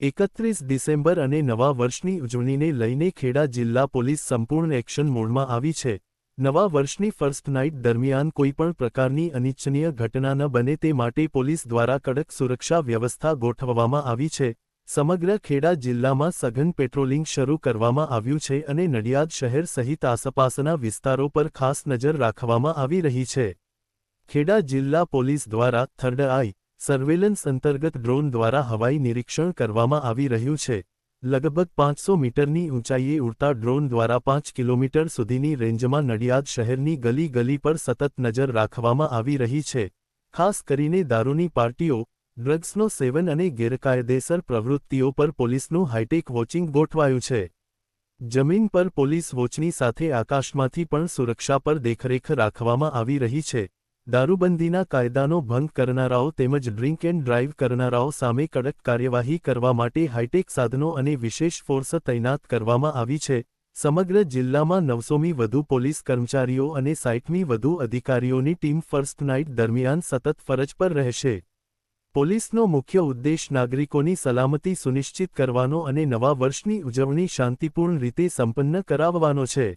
31 December અને નવા વર્ષની ઉજવણીને લઈને ખેડા જિલ્લા પોલીસ સંપૂર્ણ એક્શન મોડમાં આવી છે। નવા વર્ષની ફર્સ્ટ નાઇટ દરમિયાન કોઈપણ પ્રકારની અનિચ્છનીય ઘટના ન બને તે માટે પોલીસ દ્વારા કડક સુરક્ષા વ્યવસ્થા ગોઠવવામાં આવી છે। સમગ્ર ખેડા જિલ્લામાં સઘન પેટ્રોલિંગ શરૂ કરવામાં આવ્યું છે અને નડિયાદ શહેર સહિત આસપાસના વિસ્તારો પર ખાસ નજર રાખવામાં આવી રહી છે। ખેડા જિલ્લા પોલીસ દ્વારા થર્ડ આઈ સર્વેલન્સ અંતર્ગત ડ્રોન દ્વારા હવાઈ નિરીક્ષણ કરવામાં આવી રહ્યું છે। લગભગ 500 મીટરની ઊંચાઈએ ઉડતા ડ્રોન દ્વારા 5 કિલોમીટર સુધીની રેન્જમાં નડિયાદ શહેરની ગલી ગલી પર સતત નજર રાખવામાં આવી રહી છે। ખાસ કરીને દારૂની પાર્ટીઓ, ડ્રગ્સનો સેવન અને ગેરકાયદેસર પ્રવૃત્તિઓ પર પોલીસનું હાઈટેક વોચિંગ ગોઠવાયું છે। જમીન પર પોલીસ વોચની સાથે આકાશમાંથી પણ સુરક્ષા પર દેખરેખ રાખવામાં આવી રહી છે। દારૂબંધીના કાયદાનો ભંગ કરનારાઓ તેમજ ડ્રિંક એન્ડ ડ્રાઇવ કરનારાઓ સામે કડક કાર્યવાહી કરવા માટે હાઈટેક સાધનો અને વિશેષ ફોર્સ તૈનાત કરવામાં આવી છે। સમગ્ર જિલ્લામાં 900મી વધુ પોલીસ કર્મચારીઓ અને 60મી વધુ અધિકારીઓની ટીમ ફર્સ્ટ નાઇટ દરમિયાન સતત ફરજ પર રહેશે। પોલીસનો મુખ્ય ઉદ્દેશ નાગરિકોની સલામતી સુનિશ્ચિત કરવાનો અને નવા વર્ષની ઉજવણી શાંતિપૂર્ણ રીતે સંપન્ન કરાવવાનો છે।